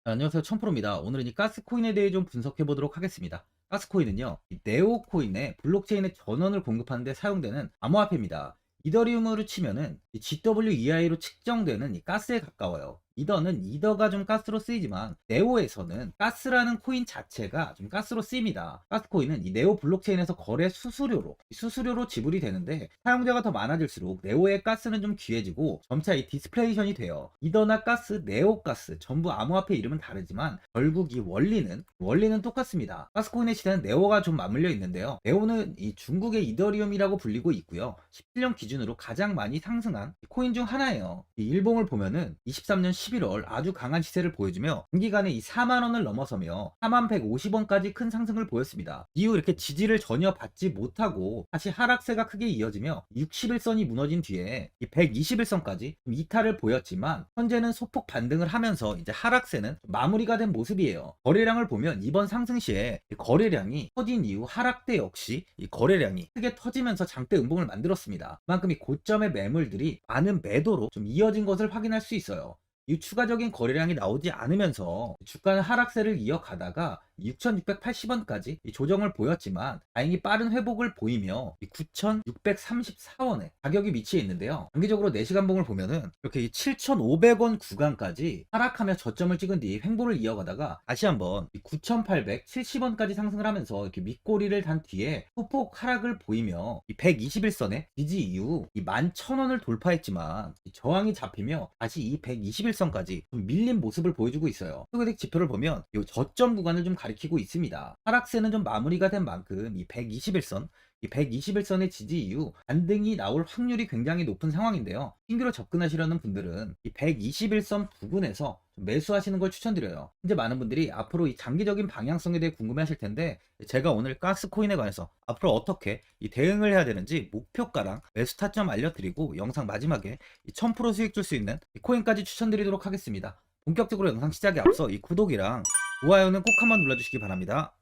안녕하세요. 천프로입니다. 오늘은 이 가스코인에 대해 좀 분석해 보도록 하겠습니다. 가스코인은요, 이 네오코인의 블록체인의 전원을 공급하는 데 사용되는 암호화폐입니다. 이더리움으로 치면은 이 GWEI로 측정되는 이 가스에 가까워요. 이더는 이더가 좀 가스로 쓰이지만 네오에서는 가스라는 코인 자체가 좀 가스로 쓰입니다. 가스코인은 이 네오 블록체인에서 거래 수수료로 지불이 되는데, 사용자가 더 많아질수록 네오의 가스는 좀 귀해지고 점차 이 디스플레이션이 돼요. 이더나 가스, 네오가스 전부 암호화폐 이름은 다르지만 결국 이 원리는 똑같습니다. 가스코인의 시대는 네오가 좀 맞물려 있는데요. 네오는 이 중국의 이더리움이라고 불리고 있고요. 17년 기준으로 가장 많이 상승한 코인 중 하나예요. 이 일봉을 보면은 23년 11월 아주 강한 시세를 보여주며 단기간에 이 4만 원을 넘어서며 4만 150원까지 큰 상승을 보였습니다. 이후 이렇게 지지를 전혀 받지 못하고 다시 하락세가 크게 이어지며 60일선이 무너진 뒤에 이 121선까지 이탈을 보였지만 현재는 소폭 반등을 하면서 이제 하락세는 마무리가 된 모습이에요. 거래량을 보면 이번 상승 시에 거래량이 터진 이후 하락대 역시 이 거래량이 크게 터지면서 장대 음봉을 만들었습니다. 그만큼 이 고점의 매물들이 많은 매도로 좀 이어진 것을 확인할 수 있어요. 이 추가적인 거래량이 나오지 않으면서 주가는 하락세를 이어가다가 6,680원까지 조정을 보였지만 다행히 빠른 회복을 보이며 9,634원에 가격이 위치해 있는데요. 단기적으로 4시간 봉을 보면은 이렇게 7,500원 구간까지 하락하며 저점을 찍은 뒤 횡보를 이어가다가 다시 한번 9,870원까지 상승을 하면서 이렇게 윗꼬리를 단 뒤에 소폭 하락을 보이며 121선의 지지 이후 11,000원을 돌파했지만 저항이 잡히며 다시 이 121선까지 좀 밀린 모습을 보여주고 있어요. 소개택 지표를 보면 이 저점 구간을 좀 가리키고 있습니다. 하락세는 좀 마무리가 된 만큼 이 121선, 이 121선의 지지 이후 반등이 나올 확률이 굉장히 높은 상황인데요. 신규로 접근하시려는 분들은 이 121선 부근에서 매수하시는 걸 추천드려요. 현재 많은 분들이 앞으로 이 장기적인 방향성에 대해 궁금해하실 텐데, 제가 오늘 가스코인에 관해서 앞으로 어떻게 이 대응을 해야 되는지 목표가랑 매수 타점 알려드리고 영상 마지막에 1000% 수익 줄 수 있는 이 코인까지 추천드리도록 하겠습니다. 본격적으로 영상 시작에 앞서 이 구독이랑 좋아요는 꼭 한번 눌러주시기 바랍니다.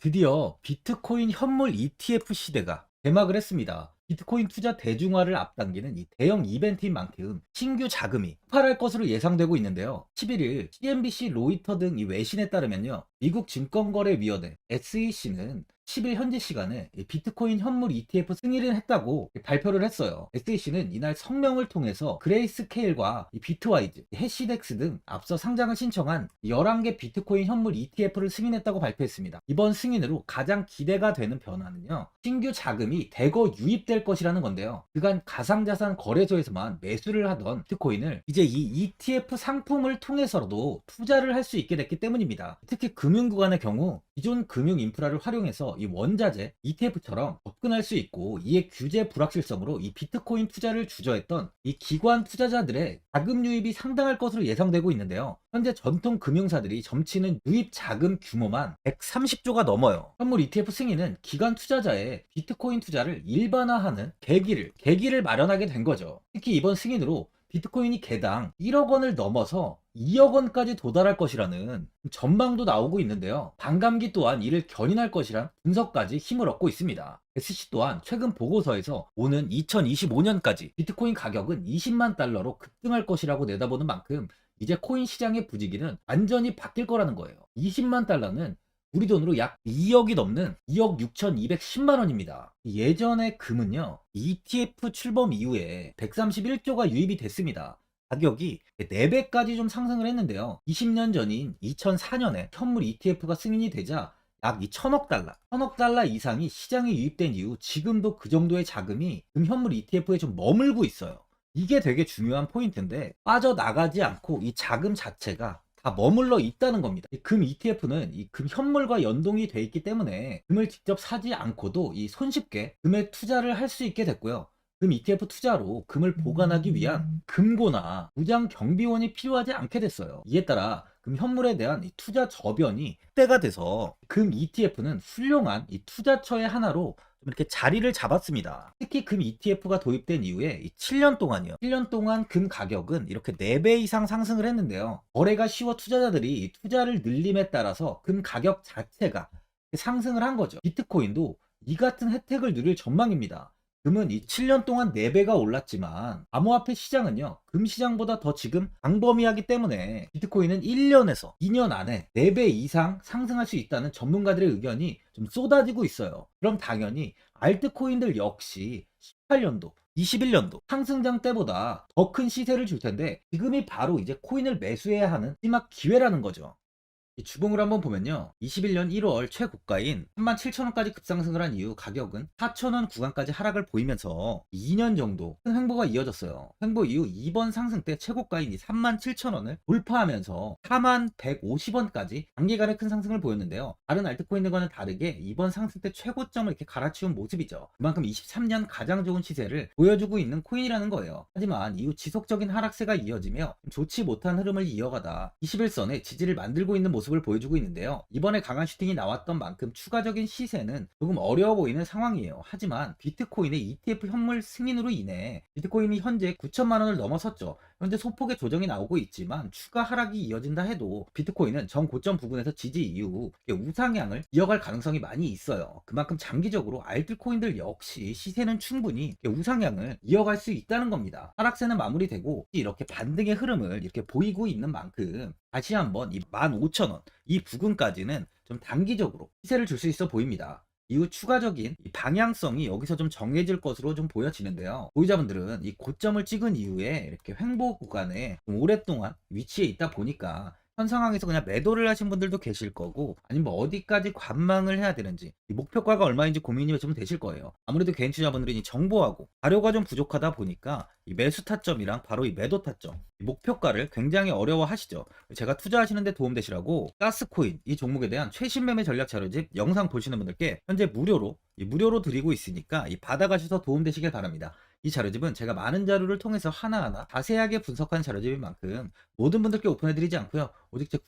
드디어 비트코인 현물 ETF 시대가 개막을 했습니다. 비트코인 투자 대중화를 앞당기는 이 대형 이벤트인 만큼 신규 자금이 폭발할 것으로 예상되고 있는데요. 11일 CNBC, 로이터 등 이 외신에 따르면요, 미국 증권거래위원회 SEC는 10일 현지 시간에 비트코인 현물 ETF 승인을 했다고 발표를 했어요. SEC는 이날 성명을 통해서 그레이스케일과 비트와이즈, 해시덱스 등 앞서 상장을 신청한 11개 비트코인 현물 ETF를 승인했다고 발표했습니다. 이번 승인으로 가장 기대가 되는 변화는요, 신규 자금이 대거 유입될 것이라는 건데요. 그간 가상자산 거래소에서만 매수를 하던 비트코인을 이제 이 ETF 상품을 통해서도 투자를 할 수 있게 됐기 때문입니다. 특히 금융구간의 경우 기존 금융 인프라를 활용해서 이 원자재 ETF처럼 접근할 수 있고, 이에 규제 불확실성으로 이 비트코인 투자를 주저했던 이 기관 투자자들의 자금 유입이 상당할 것으로 예상되고 있는데요. 현재 전통 금융사들이 점치는 유입 자금 규모만 130조가 넘어요. 현물 ETF 승인은 기관 투자자의 비트코인 투자를 일반화하는 계기를 마련하게 된 거죠. 특히 이번 승인으로 비트코인이 개당 1억 원을 넘어서 2억 원까지 도달할 것이라는 전망도 나오고 있는데요. 반감기 또한 이를 견인할 것이란 분석까지 힘을 얻고 있습니다. SC 또한 최근 보고서에서 오는 2025년까지 비트코인 가격은 20만 달러로 급등할 것이라고 내다보는 만큼 이제 코인 시장의 부지기는 완전히 바뀔 거라는 거예요. 20만 달러는 우리 돈으로 약 2억이 넘는 2억 6,210만 원입니다. 예전에 금은요, ETF 출범 이후에 131조가 유입이 됐습니다. 가격이 4배까지 좀 상승을 했는데요. 20년 전인 2004년에 현물 ETF가 승인이 되자 약 1000억 달러 이상이 시장에 유입된 이후 지금도 그 정도의 자금이 현물 ETF에 좀 머물고 있어요. 이게 되게 중요한 포인트인데, 빠져나가지 않고 이 자금 자체가 다 머물러 있다는 겁니다. 이 금 ETF는 이 금 현물과 연동이 돼 있기 때문에 금을 직접 사지 않고도 이 손쉽게 금에 투자를 할 수 있게 됐고요. 금 ETF 투자로 금을 보관하기 위한 금고나 무장 경비원이 필요하지 않게 됐어요. 이에 따라 금 현물에 대한 이 투자 저변이 확대가 돼서 금 ETF는 훌륭한 이 투자처의 하나로 좀 이렇게 자리를 잡았습니다. 특히 금 ETF가 도입된 이후에 7년 동안이요. 7년 동안 금 가격은 이렇게 4배 이상 상승을 했는데요. 거래가 쉬워 투자자들이 투자를 늘림에 따라서 금 가격 자체가 상승을 한 거죠. 비트코인도 이 같은 혜택을 누릴 전망입니다. 금은 이 7년 동안 4배가 올랐지만 암호화폐 시장은요, 금 시장보다 더 지금 광범위하기 때문에 비트코인은 1년에서 2년 안에 4배 이상 상승할 수 있다는 전문가들의 의견이 좀 쏟아지고 있어요. 그럼 당연히 알트코인들 역시 18년도 21년도 상승장 때보다 더 큰 시세를 줄 텐데, 지금이 바로 이제 코인을 매수해야 하는 마지막 기회라는 거죠. 이 주봉을 한번 보면요, 21년 1월 최고가인 37,000원까지 급상승을 한 이후 가격은 4,000원 구간까지 하락을 보이면서 2년 정도 큰 횡보가 이어졌어요. 횡보 이후 이번 상승 때 최고가인 이 37,000원을 돌파하면서 4150원까지 단기간에 큰 상승을 보였는데요. 다른 알트코인들과는 다르게 이번 상승 때 최고점을 이렇게 갈아치운 모습이죠. 그만큼 23년 가장 좋은 시세를 보여주고 있는 코인이라는 거예요. 하지만 이후 지속적인 하락세가 이어지며 좋지 못한 흐름을 이어가다 21선의 지지를 만들고 있는 모습을 보여주고 있는데요. 이번에 강한 슈팅이 나왔던 만큼 추가적인 시세는 조금 어려워 보이는 상황이에요. 하지만 비트코인의 ETF 현물 승인으로 인해 비트코인이 현재 9천만 원을 넘어섰죠. 현재 소폭의 조정이 나오고 있지만 추가 하락이 이어진다 해도 비트코인은 전 고점 부근에서 지지 이후 우상향을 이어갈 가능성이 많이 있어요. 그만큼 장기적으로 알트코인들 역시 시세는 충분히 우상향을 이어갈 수 있다는 겁니다. 하락세는 마무리되고 이렇게 반등의 흐름을 이렇게 보이고 있는 만큼 다시 한번 이 15,000원 이 부근까지는 좀 단기적으로 시세를 줄 수 있어 보입니다. 이후 추가적인 이 방향성이 여기서 좀 정해질 것으로 좀 보여지는데요. 보유자분들은 이 고점을 찍은 이후에 이렇게 횡보 구간에 좀 오랫동안 위치해 있다 보니까 현 상황에서 그냥 매도를 하신 분들도 계실 거고, 아니면 뭐 어디까지 관망을 해야 되는지, 이 목표가가 얼마인지 고민이 좀 되실 거예요. 아무래도 개인 투자분들은 이 정보하고 자료가 좀 부족하다 보니까 이 매수 타점이랑 바로 이 매도 타점, 이 목표가를 굉장히 어려워하시죠. 제가 투자하시는데 도움되시라고 가스코인 이 종목에 대한 최신 매매 전략 자료집 영상 보시는 분들께 현재 무료로 드리고 있으니까 이 받아가셔서 도움되시길 바랍니다. 이 자료집은 제가 많은 자료를 통해서 하나하나 자세하게 분석한 자료집인 만큼 모든 분들께 오픈해드리지 않고요, 오직 제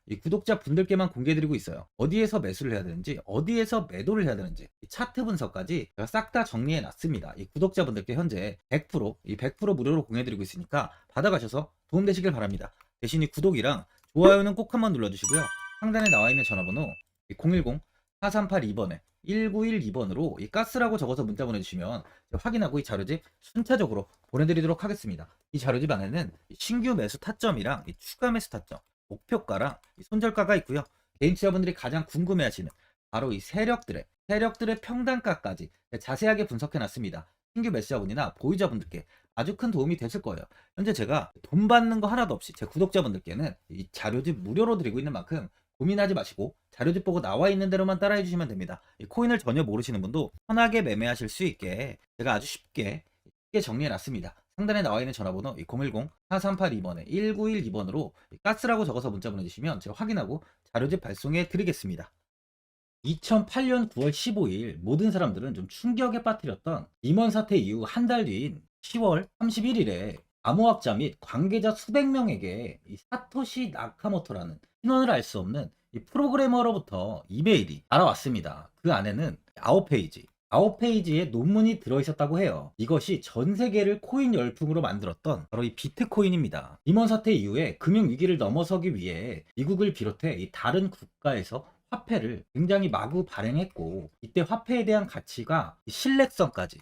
이 구독자 분들께만 공개해드리고 있어요. 어디에서 매수를 해야 되는지, 어디에서 매도를 해야 되는지, 이 차트 분석까지 제가 싹 다 정리해 놨습니다. 이 구독자분들께 현재 100% 무료로 공개해드리고 있으니까 받아가셔서 도움되시길 바랍니다. 대신 이 구독이랑 좋아요는 꼭 한번 눌러주시고요. 상단에 나와 있는 전화번호 010-4382번에 1912번으로 이 가스라고 적어서 문자 보내주시면 확인하고 이 자료집 순차적으로 보내드리도록 하겠습니다. 이 자료집 안에는 신규 매수 타점이랑 이 추가 매수 타점, 목표가랑 이 손절가가 있고요. 개인 투자분들이 가장 궁금해하시는 바로 이 세력들의 평단가까지 자세하게 분석해 놨습니다. 신규 매수자분이나 보유자분들께 아주 큰 도움이 되실 거예요. 현재 제가 돈 받는 거 하나도 없이 제 구독자분들께는 이 자료집 무료로 드리고 있는 만큼 고민하지 마시고 자료집 보고 나와 있는 대로만 따라해 주시면 됩니다. 이 코인을 전혀 모르시는 분도 편하게 매매하실 수 있게 제가 아주 쉽게 정리해 놨습니다. 상단에 나와 있는 전화번호 010-4382번에 1912번으로 가스라고 적어서 문자 보내주시면 제가 확인하고 자료집 발송해 드리겠습니다. 2008년 9월 15일 모든 사람들은 좀 충격에 빠뜨렸던 리먼 사태 이후 한 달 뒤인 10월 31일에 암호학자 및 관계자 수백 명에게 이 사토시 나카모토라는 신원을 알 수 없는 이 프로그래머로부터 이메일이 알아왔습니다. 그 안에는 9페이지의 논문이 들어있었다고 해요. 이것이 전 세계를 코인 열풍으로 만들었던 바로 이 비트코인입니다. 리먼 사태 이후에 금융위기를 넘어서기 위해 미국을 비롯해 이 다른 국가에서 화폐를 굉장히 마구 발행했고, 이때 화폐에 대한 가치가 신뢰성까지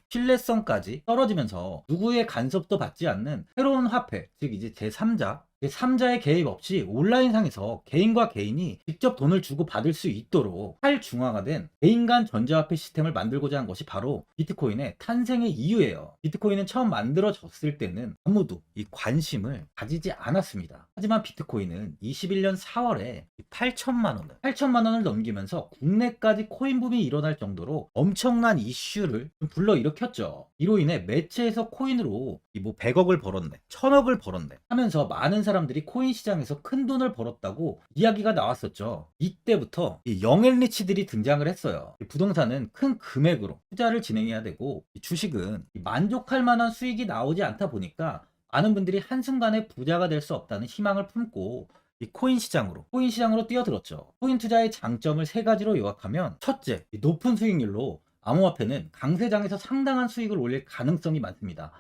떨어지면서 누구의 간섭도 받지 않는 새로운 화폐, 즉 이제 제3자의 개입 없이 온라인상에서 개인과 개인이 직접 돈을 주고 받을 수 있도록 탈중앙화된 개인 간 전자화폐 시스템을 만들고자 한 것이 바로 비트코인의 탄생의 이유예요. 비트코인은 처음 만들어졌을 때는 아무도 이 관심을 가지지 않았습니다. 하지만 비트코인은 21년 4월에 8천만 원을 넘기면서 국내까지 코인 붐이 일어날 정도로 엄청난 이슈를 불러일으켰죠. 이로 인해 매체에서 코인으로 뭐 100억을 벌었네, 1000억을 벌었네 하면서 많은 사람들이 코인 시장에서 큰 돈을 벌었다고 이야기가 나왔었죠. 이때부터 이 영앤리치들이 등장을 했어요. 부동산은 큰 금액으로 투자를 진행해야 되고, 주식은 만족할 만한 수익이 나오지 않다 보니까 많은 분들이 한순간에 부자가 될 수 없다는 희망을 품고 이 코인 시장으로 뛰어들었죠. 코인 투자의 장점을 세 가지로 요약하면, 첫째, 높은 수익률로 암호화폐는 강세장에서 상당한 수익을 올릴 가능성이 많습니다.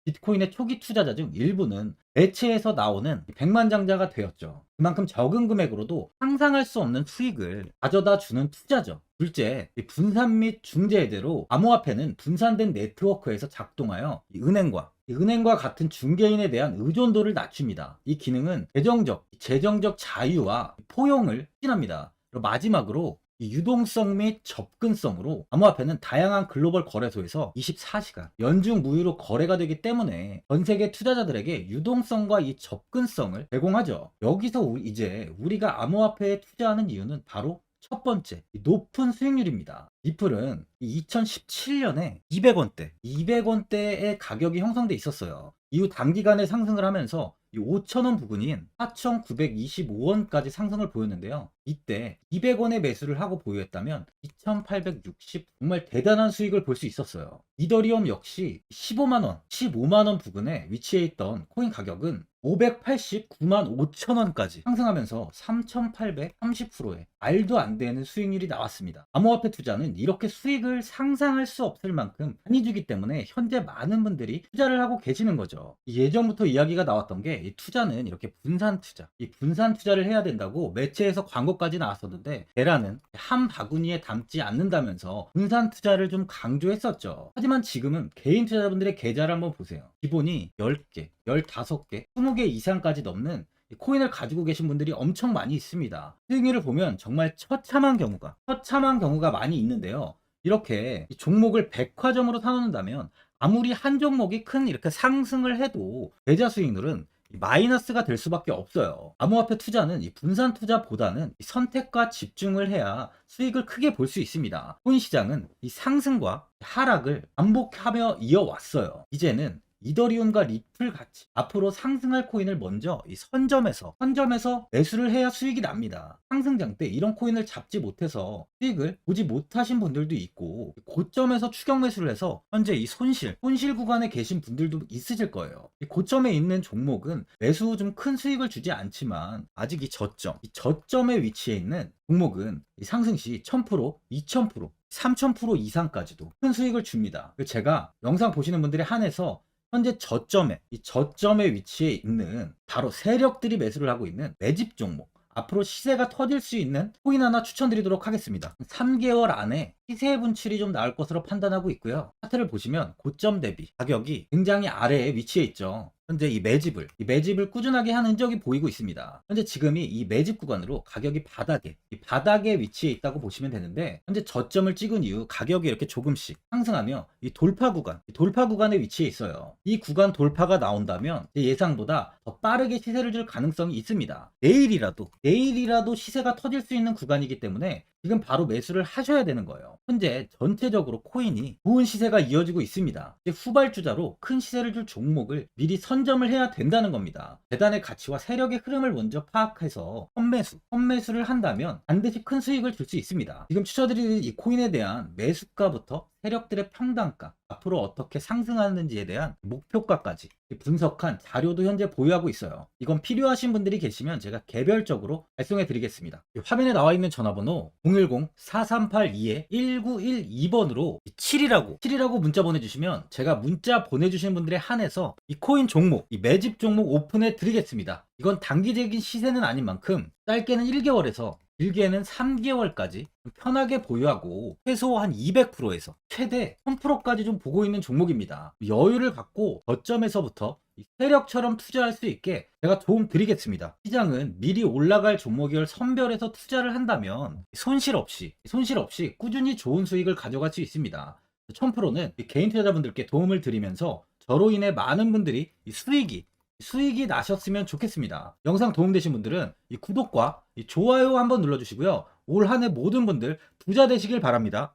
비트코인의 초기 투자자 중 일부는 매체에서 나오는 백만장자가 되었죠. 그만큼 적은 금액으로도 상상할 수 없는 수익을 가져다 주는 투자죠. 둘째, 분산 및 중재 해제로 암호화폐는 분산된 네트워크에서 작동하여 은행과 같은 중개인에 대한 의존도를 낮춥니다. 이 기능은 재정적 자유와 포용을 추진합니다. 그리고 마지막으로 이 유동성 및 접근성으로 암호화폐는 다양한 글로벌 거래소에서 24시간 연중 무휴로 거래가 되기 때문에 전 세계 투자자들에게 유동성과 이 접근성을 제공하죠. 여기서 이제 우리가 암호화폐에 투자하는 이유는 바로 첫 번째, 높은 수익률입니다. 리플은 2017년에 200원대의 가격이 형성돼 있었어요. 이후 단기간에 상승을 하면서 이 5,000원 부근인 4,925원까지 상승을 보였는데요. 이때 200원에 매수를 하고 보유했다면 2,860 정말 대단한 수익을 볼 수 있었어요. 이더리움 역시 15만원 부근에 위치해 있던 코인 가격은 589만 5천원까지 상승하면서 3,830%의 말도 안 되는 수익률이 나왔습니다. 암호화폐 투자는 이렇게 수익을 상상할 수 없을 만큼 많이 주기 때문에 현재 많은 분들이 투자를 하고 계시는 거죠. 예전부터 이야기가 나왔던 게 이 투자는 이렇게 이 분산 투자를 해야 된다고 매체에서 광고까지 나왔었는데 테라는 한 바구니에 담지 않는다면서 분산 투자를 좀 강조했었죠. 하지만 지금은 개인 투자자분들의 계좌를 한번 보세요. 기본이 10개, 15개, 20개 이상까지 넘는 코인을 가지고 계신 분들이 엄청 많이 있습니다. 수익률을 보면 정말 처참한 경우가 많이 있는데요. 이렇게 이 종목을 백화점으로 사놓는다면 아무리 한 종목이 큰 이렇게 상승을 해도 계좌 수익률은 마이너스가 될 수밖에 없어요. 암호화폐 투자는 이 분산 투자보다는 이 선택과 집중을 해야 수익을 크게 볼 수 있습니다. 코인 시장은 이 상승과 하락을 반복하며 이어왔어요. 이제는 이더리움과 리플 같이 앞으로 상승할 코인을 먼저 이 선점에서 매수를 해야 수익이 납니다. 상승장 때 이런 코인을 잡지 못해서 수익을 보지 못하신 분들도 있고, 고점에서 추격 매수를 해서 현재 이 손실 구간에 계신 분들도 있으실 거예요. 이 고점에 있는 종목은 매수 후 좀 큰 수익을 주지 않지만 아직 이 저점에 위치해 있는 종목은 이 상승 시 1000%, 2000%, 3000% 이상까지도 큰 수익을 줍니다. 제가 영상 보시는 분들에 한해서 현재 저점에 위치해 있는 바로 세력들이 매수를 하고 있는 매집 종목, 앞으로 시세가 터질 수 있는 코인 하나 추천드리도록 하겠습니다. 3개월 안에 시세 분출이 좀 나올 것으로 판단하고 있고요. 차트를 보시면 고점 대비 가격이 굉장히 아래에 위치해 있죠. 현재 이 매집을 꾸준하게 한 흔적이 보이고 있습니다. 현재 지금이 이 매집 구간으로 가격이 바닥에 위치해 있다고 보시면 되는데, 현재 저점을 찍은 이후 가격이 이렇게 조금씩 상승하며 이 돌파 구간에 위치해 있어요. 이 구간 돌파가 나온다면 예상보다 더 빠르게 시세를 줄 가능성이 있습니다. 내일이라도 시세가 터질 수 있는 구간이기 때문에 지금 바로 매수를 하셔야 되는 거예요. 현재 전체적으로 코인이 좋은 시세가 이어지고 있습니다. 후발주자로 큰 시세를 줄 종목을 미리 선점을 해야 된다는 겁니다. 재단의 가치와 세력의 흐름을 먼저 파악해서 선매수를 한다면 반드시 큰 수익을 줄 수 있습니다. 지금 추천드리는 이 코인에 대한 매수가부터 세력들의 평단가, 앞으로 어떻게 상승하는지에 대한 목표가까지 분석한 자료도 현재 보유하고 있어요. 이건 필요하신 분들이 계시면 제가 개별적으로 발송해 드리겠습니다. 화면에 나와 있는 전화번호 010-4382-1912번으로 7이라고 문자 보내주시면 제가 문자 보내주시는 분들에 한해서 이 코인 종목, 이 매집 종목 오픈해 드리겠습니다. 이건 단기적인 시세는 아닌 만큼 짧게는 1개월에서 길게는 3개월까지 편하게 보유하고 최소 한 200%에서 최대 1000%까지 좀 보고 있는 종목입니다. 여유를 갖고 저점에서부터 세력처럼 투자할 수 있게 제가 도움 드리겠습니다. 시장은 미리 올라갈 종목을 선별해서 투자를 한다면 손실 없이 꾸준히 좋은 수익을 가져갈 수 있습니다. 1000%는 개인 투자자분들께 도움을 드리면서 저로 인해 많은 분들이 수익이 나셨으면 좋겠습니다. 영상 도움되신 분들은 이 구독과 이 좋아요 한번 눌러주시고요. 올 한 해 모든 분들 부자 되시길 바랍니다.